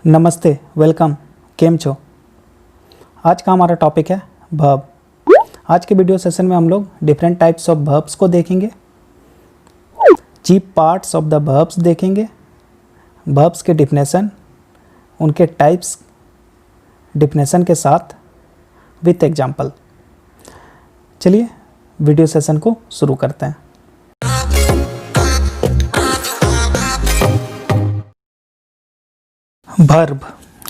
नमस्ते, वेलकम, केम छो। आज का हमारा टॉपिक है वर्ब। आज के वीडियो सेशन में हम लोग डिफरेंट टाइप्स ऑफ वर्ब्स को देखेंगे, chief parts of the verbs देखेंगे, वर्ब्स के डिफिनेशन, उनके टाइप्स डिफिनेशन के साथ विथ एग्जांपल। चलिए वीडियो सेशन को शुरू करते हैं। वर्ब,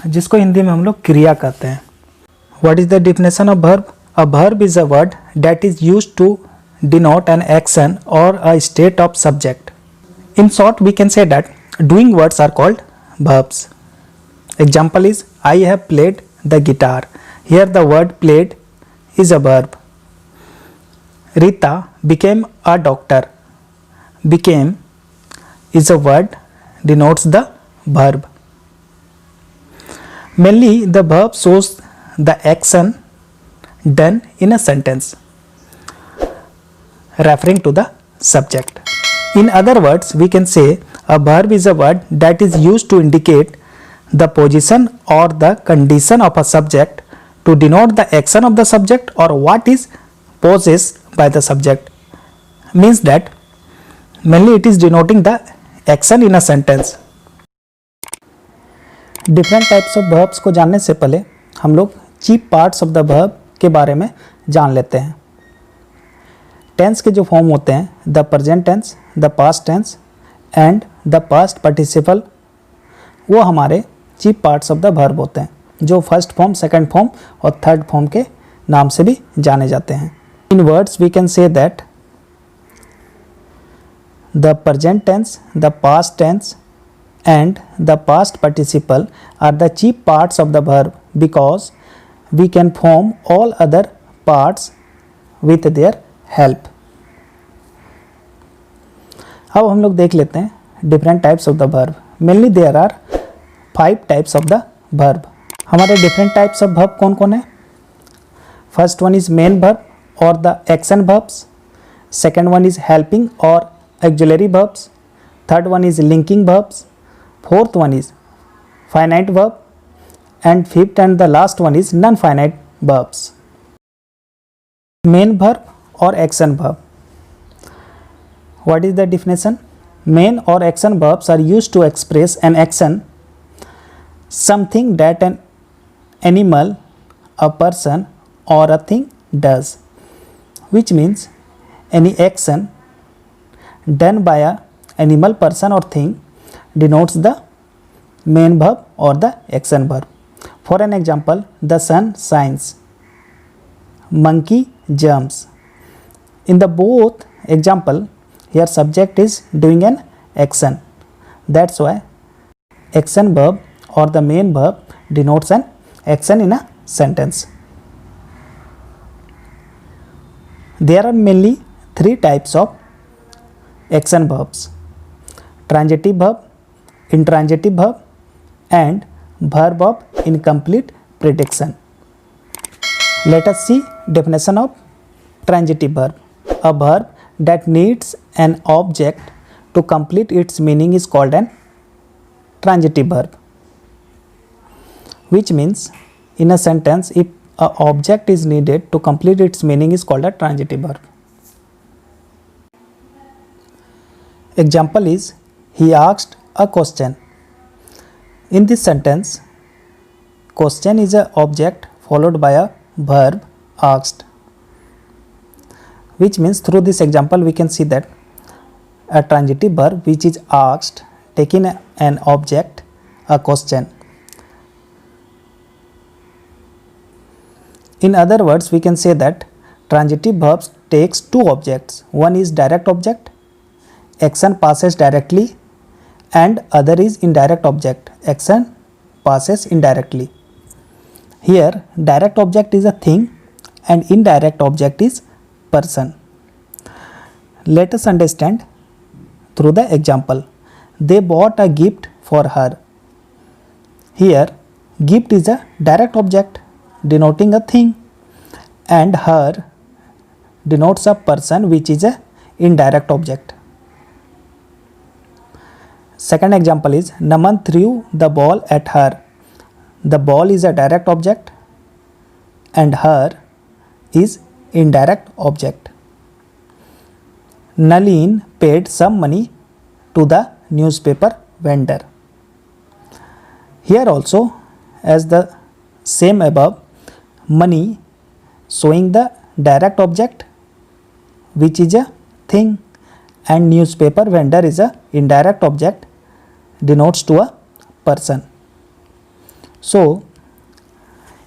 जिसको हिंदी में हम लोग क्रिया कहते हैं। What is the definition of verb? A verb is a word that is used to denote an action और a state of subject. In short we can say that doing words are called verbs. Example is I have played the guitar. Here the word played is a verb. Rita became a doctor. Became is a word denotes the verb. Mainly the verb shows the action done in a sentence referring to the subject. In other words, we can say a verb is a word that is used to indicate the position or the condition of a subject to denote the action of the subject or what is possessed by the subject. Means that mainly it is denoting the action in a sentence. Different types of verbs को जानने से पहले हम लोग chief parts of the verb के बारे में जान लेते हैं। टेंस के जो फॉर्म होते हैं, the present tense, the past tense and the past participle, वो हमारे chief parts of the verb होते हैं, जो फर्स्ट फॉर्म, सेकंड फॉर्म और थर्ड फॉर्म के नाम से भी जाने जाते हैं। In words we can say that the present tense, the past tense and the past participle are the chief parts of the verb because we can form all other parts with their help. अब हम लोग देख लेते हैं different types of the verb. Mainly there are 5 types of the verb. हमारे different types of verb कौन कौन है? First one is main verb or the action verbs. Second one is helping or auxiliary verbs. Third one is linking verbs. Fourth one is finite verb, and fifth and the last one is non-finite verbs. Main verb or action verb. What is the definition? Main or action verbs are used to express an action, something that an animal, a person or a thing does, which means any action done by a animal, person or thing denotes the main verb or the action verb. For an example, the sun shines, monkey jumps. In the both example, here subject is doing an action. That's why action verb or the main verb denotes an action in a sentence. There are mainly 3 types of action verbs: transitive verb, intransitive verb and verb of incomplete prediction. Let us see definition of transitive verb. A verb that needs an object to complete its meaning is called an transitive verb, which means in a sentence if a object is needed to complete its meaning is called a transitive verb. Example is he asked a question. In this sentence, question is a object followed by a verb asked, which means through this example we can see that a transitive verb which is asked taking an object, a question. In other words, we can say that transitive verbs takes 2 objects. One is direct object, action passes directly, and other is indirect object, action passes indirectly. Here direct object is a thing and indirect object is person. Let us understand through the example. They bought a gift for her. Here gift is a direct object denoting a thing and her denotes a person which is a indirect object. Second example is Naman threw the ball at her. The ball is a direct object and her is indirect object. Nalin paid some money to the newspaper vendor. Here also, as the same above, money showing the direct object which is a thing, and newspaper vendor is a indirect object, denotes to a person. So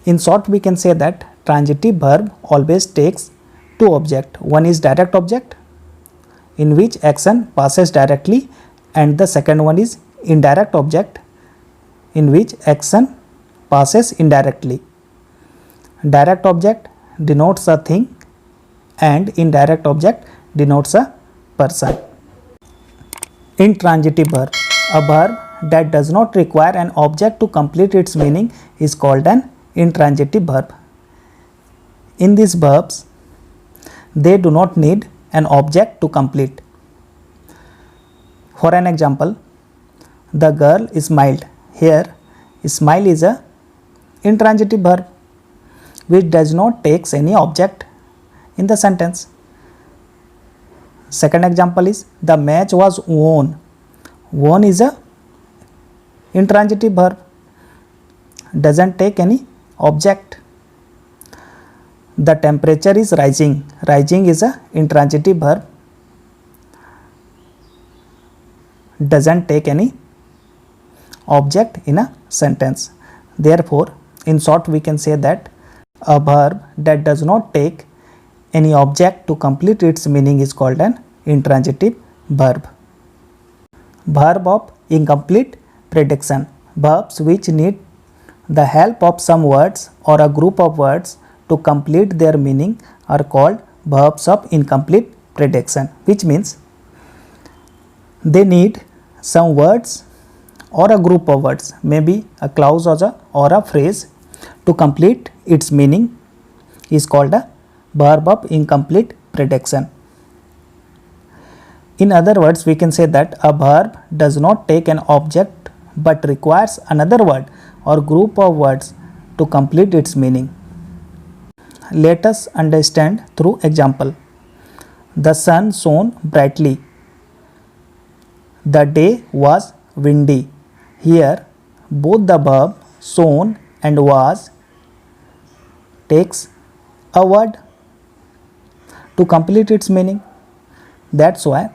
in short we can say that transitive verb always takes two objects. One is direct object in which action passes directly, and the second one is indirect object in which action passes indirectly. Direct object denotes a thing and indirect object denotes a person. Intransitive verb, a verb that does not require an object to complete its meaning, is called an intransitive verb. In these verbs, they do not need an object to complete. For an example, the girl smiled. Here, smile is a intransitive verb which does not take any object in the sentence. Second example is the match was won. Won is a intransitive verb, doesn't take any object. The temperature is rising. Rising is a intransitive verb, doesn't take any object in a sentence. Therefore, in short we can say that a verb that does not take any object to complete its meaning is called an intransitive verb. Verb of incomplete prediction. Verbs which need the help of some words or a group of words to complete their meaning are called verbs of incomplete prediction, which means they need some words or a group of words, maybe a clause or a phrase, to complete its meaning is called a verb of incomplete prediction. In other words, we can say that a verb does not take an object but requires another word or group of words to complete its meaning. Let us understand through example. The sun shone brightly. The day was windy. Here, both the verb shone and was takes a word to complete its meaning. That's why,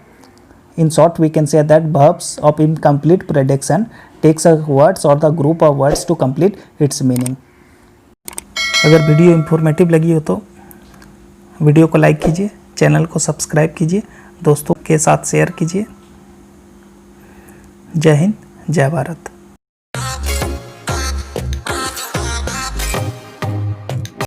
in short, we can say that verbs of incomplete prediction takes a words or the group of words to complete its meaning. अगर video informative लगी हो तो video को like कीजिए, channel को subscribe कीजिए, दोस्तों के साथ शेयर कीजिए। जय हिंद, जय भारत।